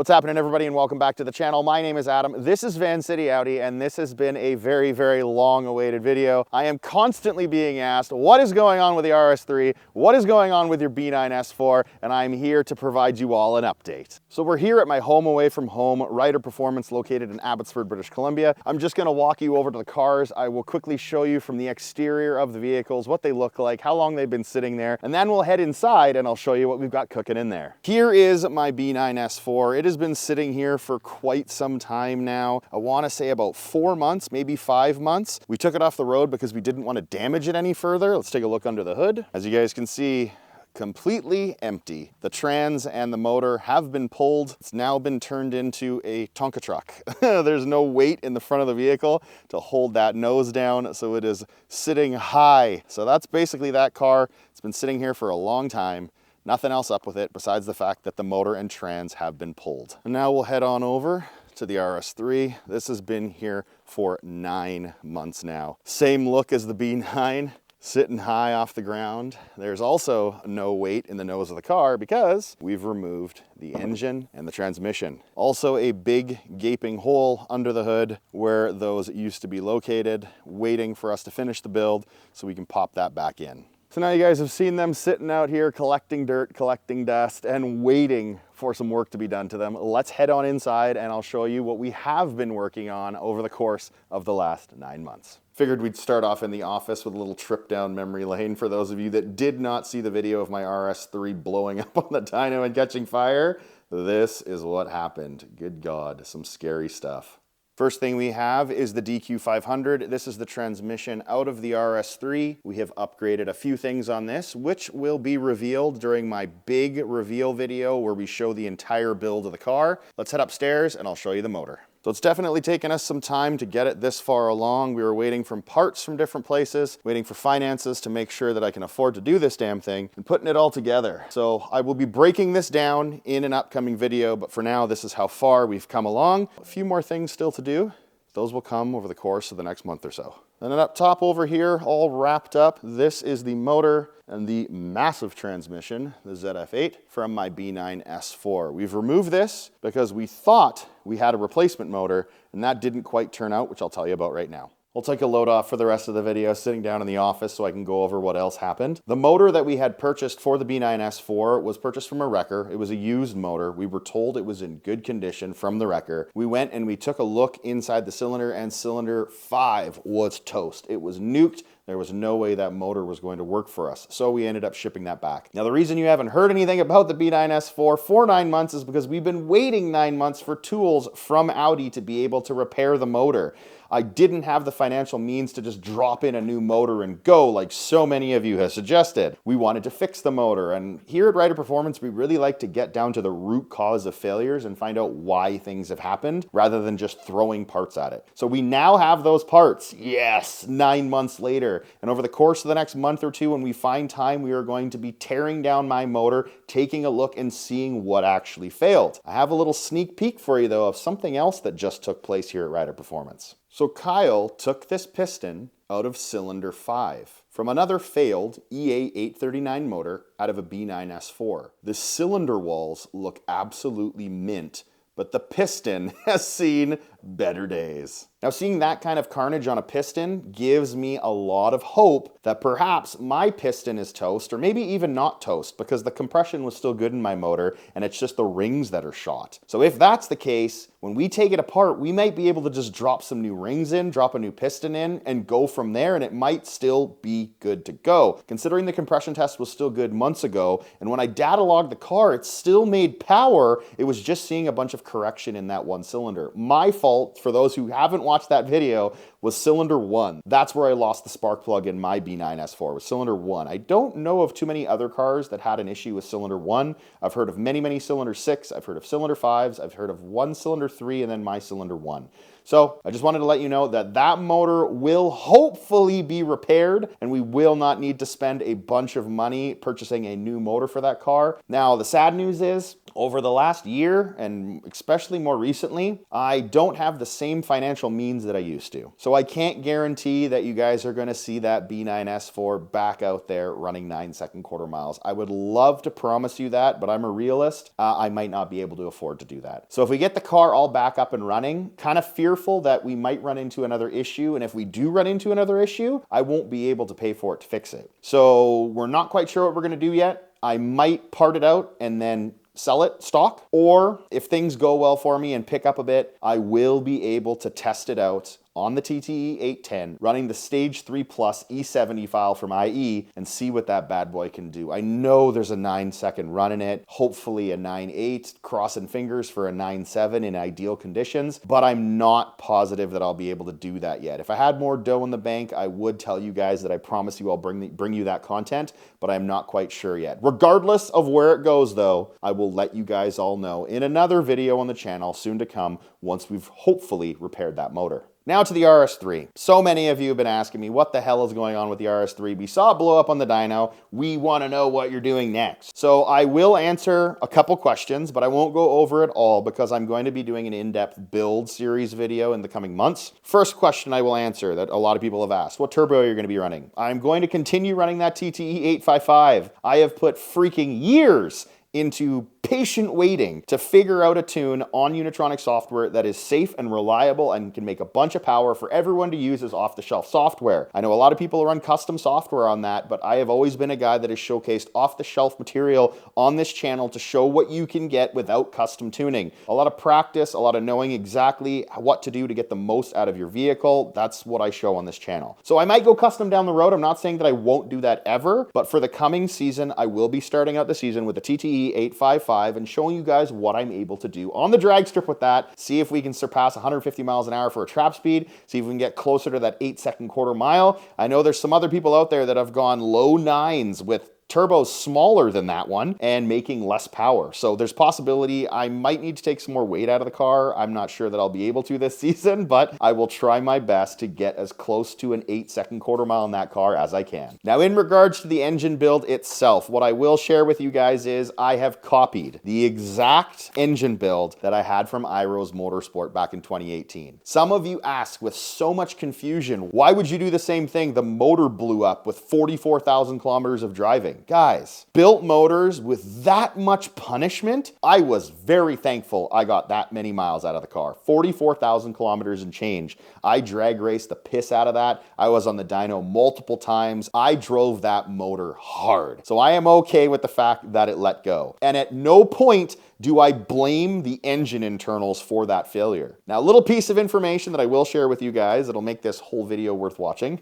What's happening, everybody, and welcome back to the channel. My name is Adam. This is Vancity Audi, and this has been a very, very long-awaited video. I am constantly being asked, what is going on with the RS3? What is going on with your B9 S4? And I'm here to provide you all an update. So we're here at my home away from home, Ryder Performance, located in Abbotsford, British Columbia. I'm just gonna walk you over to the cars. I will quickly show you from the exterior of the vehicles, what they look like, how long they've been sitting there, and then we'll head inside and I'll show you what we've got cooking in there. Here is my B9 S4. It has been sitting here for quite some time now. I want to say about 4 months, maybe 5 months. We took it off the road because we didn't want to damage it any further. Let's take a look under the hood. As you guys can see, completely empty. The trans and the motor have been pulled. It's now been turned into a Tonka truck. There's no weight in the front of the vehicle to hold that nose down, so it is sitting high. So that's basically that car. It's been sitting here for a long time. Nothing else up with it besides the fact that the motor and trans have been pulled. And now we'll head on over to the RS3. This has been here for 9 months now. Same look as the B9, sitting high off the ground. There's also no weight in the nose of the car because we've removed the engine and the transmission. Also a big gaping hole under the hood where those used to be located, waiting for us to finish the build so we can pop that back in. So now you guys have seen them sitting out here collecting dirt, collecting dust, and waiting for some work to be done to them. Let's head on inside and I'll show you what we have been working on over the course of the last 9 months. Figured we'd start off in the office with a little trip down memory lane. For those of you that did not see the video of my RS3 blowing up on the dyno and catching fire, this is what happened. Good God, some scary stuff. First thing we have is the DQ500. This is the transmission out of the RS3. We have upgraded a few things on this, which will be revealed during my big reveal video where we show the entire build of the car. Let's head upstairs and I'll show you the motor. So it's definitely taken us some time to get it this far along. We were waiting for parts from different places, waiting for finances to make sure that I can afford to do this damn thing, and putting it all together. So I will be breaking this down in an upcoming video, but for now, this is how far we've come along. A few more things still to do. Those will come over the course of the next month or so. And then up top over here, all wrapped up, this is the motor and the massive transmission, the ZF8, from my B9 S4. We've removed this because we thought we had a replacement motor, and that didn't quite turn out, which I'll tell you about right now. We'll take a load off for the rest of the video, sitting down in the office so I can go over what else happened. The motor that we had purchased for the B9 S4 was purchased from a wrecker. It was a used motor. We were told it was in good condition from the wrecker. We went and we took a look inside the cylinder, and cylinder 5 was toast. It was nuked. There was no way that motor was going to work for us. So we ended up shipping that back. Now, the reason you haven't heard anything about the B9 S4 for 9 months is because we've been waiting 9 months for tools from Audi to be able to repair the motor. I didn't have the financial means to just drop in a new motor and go like so many of you have suggested. We wanted to fix the motor, and here at Ryder Performance, we really like to get down to the root cause of failures and find out why things have happened rather than just throwing parts at it. So we now have those parts. Yes, 9 months later. And over the course of the next month or two, when we find time, we are going to be tearing down my motor, taking a look and seeing what actually failed. I have a little sneak peek for you though of something else that just took place here at Ryder Performance. So Kyle took this piston out of cylinder 5 from another failed EA839 motor out of a B9 S4. The cylinder walls look absolutely mint, but the piston has seen better days. Now, seeing that kind of carnage on a piston gives me a lot of hope that perhaps my piston is toast, or maybe even not toast, because the compression was still good in my motor and it's just the rings that are shot. So if that's the case, when we take it apart, we might be able to just drop some new rings in, drop a new piston in, and go from there, and it might still be good to go. Considering the compression test was still good months ago, and when I data logged the car, it still made power. It was just seeing a bunch of correction in that one cylinder. My fault, for those who haven't watched that video, was cylinder 1. That's where I lost the spark plug in my B9 S4, was cylinder 1. I don't know of too many other cars that had an issue with cylinder 1. I've heard of many cylinder 6, I've heard of cylinder 5s, I've heard of one cylinder 3, and then my cylinder 1. So I just wanted to let you know that that motor will hopefully be repaired, and we will not need to spend a bunch of money purchasing a new motor for that car. Now, the sad news is Over the last year, and especially more recently, I don't have the same financial means that I used to. So I can't guarantee that you guys are gonna see that B9S4 back out there running 9-second quarter miles. I would love to promise you that, but I'm a realist. I might not be able to afford to do that. So if we get the car all back up and running, kind of fearful that we might run into another issue, and if we do run into another issue, I won't be able to pay for it to fix it. So we're not quite sure what we're gonna do yet. I might part it out and then sell it stock, or if things go well for me and pick up a bit, I will be able to test it out on the TTE 810, running the Stage 3 Plus E70 file from IE and see what that bad boy can do. I know there's a 9-second run in it, hopefully a 9.8, crossing fingers for a 9.7 in ideal conditions, but I'm not positive that I'll be able to do that yet. If I had more dough in the bank, I would tell you guys that I promise you I'll bring you that content, but I'm not quite sure yet. Regardless of where it goes though, I will let you guys all know in another video on the channel soon to come once we've hopefully repaired that motor. Now to the RS3. So many of you have been asking me what the hell is going on with the RS3. We saw it blow up on the dyno. We want to know what you're doing next. So I will answer a couple questions, but I won't go over it all because I'm going to be doing an in-depth build series video in the coming months. First question I will answer that a lot of people have asked, what turbo are you going to be running? I'm going to continue running that TTE 855. I have put freaking years into patient waiting to figure out a tune on Unitronic software that is safe and reliable and can make a bunch of power for everyone to use as off-the-shelf software. I know a lot of people run custom software on that, but I have always been a guy that has showcased off-the-shelf material on this channel to show what you can get without custom tuning. A lot of practice, a lot of knowing exactly what to do to get the most out of your vehicle. That's what I show on this channel. So I might go custom down the road. I'm not saying that I won't do that ever, but for the coming season, I will be starting out the season with the TTE 855 and showing you guys what I'm able to do on the drag strip with that. See if we can surpass 150 miles an hour for a trap speed. See if we can get closer to that 8-second quarter mile. I know there's some other people out there that have gone low 9s with turbos smaller than that one and making less power. So there's possibility I might need to take some more weight out of the car. I'm not sure that I'll be able to this season, but I will try my best to get as close to an 8-second quarter mile in that car as I can. Now, in regards to the engine build itself, what I will share with you guys is I have copied the exact engine build that I had from Iros Motorsport back in 2018. Some of you ask with so much confusion, why would you do the same thing? The motor blew up with 44,000 kilometers of driving. Guys, built motors with that much punishment, I was very thankful I got that many miles out of the car. 44,000 kilometers and change. I drag raced the piss out of that. I was on the dyno multiple times. I drove that motor hard. So I am okay with the fact that it let go. And at no point do I blame the engine internals for that failure. Now, a little piece of information that I will share with you guys that'll make this whole video worth watching.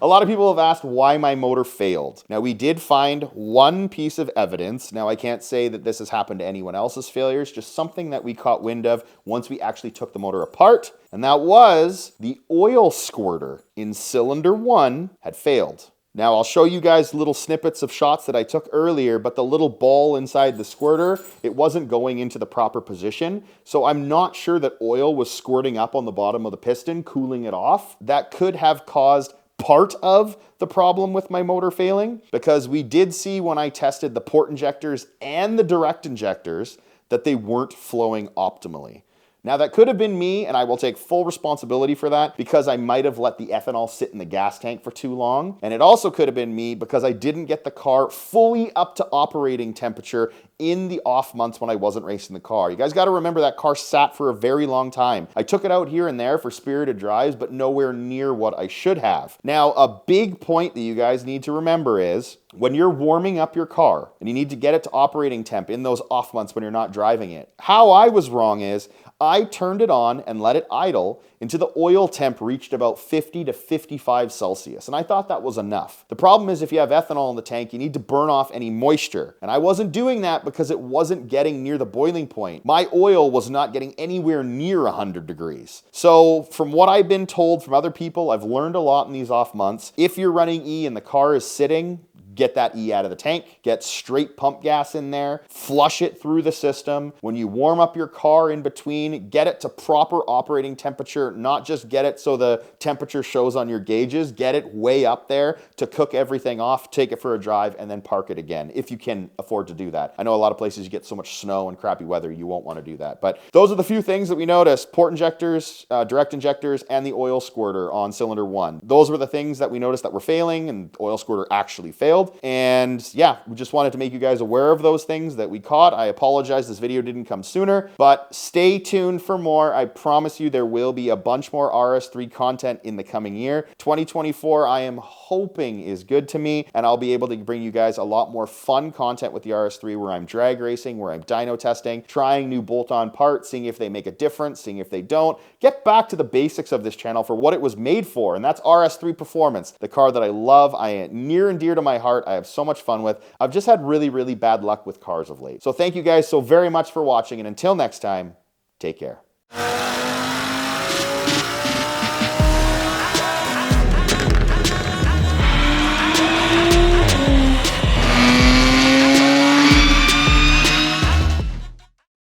A lot of people have asked why my motor failed. Now, we did find one piece of evidence. Now, I can't say that this has happened to anyone else's failures, just something that we caught wind of once we actually took the motor apart, and that was the oil squirter in cylinder 1 had failed. Now, I'll show you guys little snippets of shots that I took earlier, but the little ball inside the squirter, it wasn't going into the proper position. So I'm not sure that oil was squirting up on the bottom of the piston, cooling it off. That could have caused part of the problem with my motor failing, because we did see when I tested the port injectors and the direct injectors that they weren't flowing optimally. Now, that could have been me, and I will take full responsibility for that because I might have let the ethanol sit in the gas tank for too long. And it also could have been me because I didn't get the car fully up to operating temperature in the off months when I wasn't racing the car. You guys got to remember that car sat for a very long time. I took it out here and there for spirited drives, but nowhere near what I should have. Now, a big point that you guys need to remember is when you're warming up your car and you need to get it to operating temp in those off months when you're not driving it, how I was wrong is I turned it on and let it idle until the oil temp reached about 50 to 55 Celsius. And I thought that was enough. The problem is if you have ethanol in the tank, you need to burn off any moisture. And I wasn't doing that because it wasn't getting near the boiling point. My oil was not getting anywhere near 100 degrees. So from what I've been told from other people, I've learned a lot in these off months. If you're running E and the car is sitting, get that E out of the tank, get straight pump gas in there, flush it through the system. When you warm up your car in between, get it to proper operating temperature, not just get it so the temperature shows on your gauges, get it way up there to cook everything off, take it for a drive, and then park it again, if you can afford to do that. I know a lot of places you get so much snow and crappy weather, you won't want to do that. But those are the few things that we noticed: port injectors, direct injectors, and the oil squirter on cylinder 1. Those were the things that we noticed that were failing, and oil squirter actually failed. And yeah, we just wanted to make you guys aware of those things that we caught. I apologize this video didn't come sooner, but stay tuned for more. I promise you there will be a bunch more RS3 content in the coming year. 2024, I am hoping, is good to me, and I'll be able to bring you guys a lot more fun content with the RS3, where I'm drag racing, where I'm dyno testing, trying new bolt-on parts, seeing if they make a difference, seeing if they don't. Get back to the basics of this channel for what it was made for, and that's RS3 Performance, the car that I love, I am near and dear to my heart, I have so much fun with. I've just had really, really bad luck with cars of late. So thank you guys so very much for watching, and until next time, take care.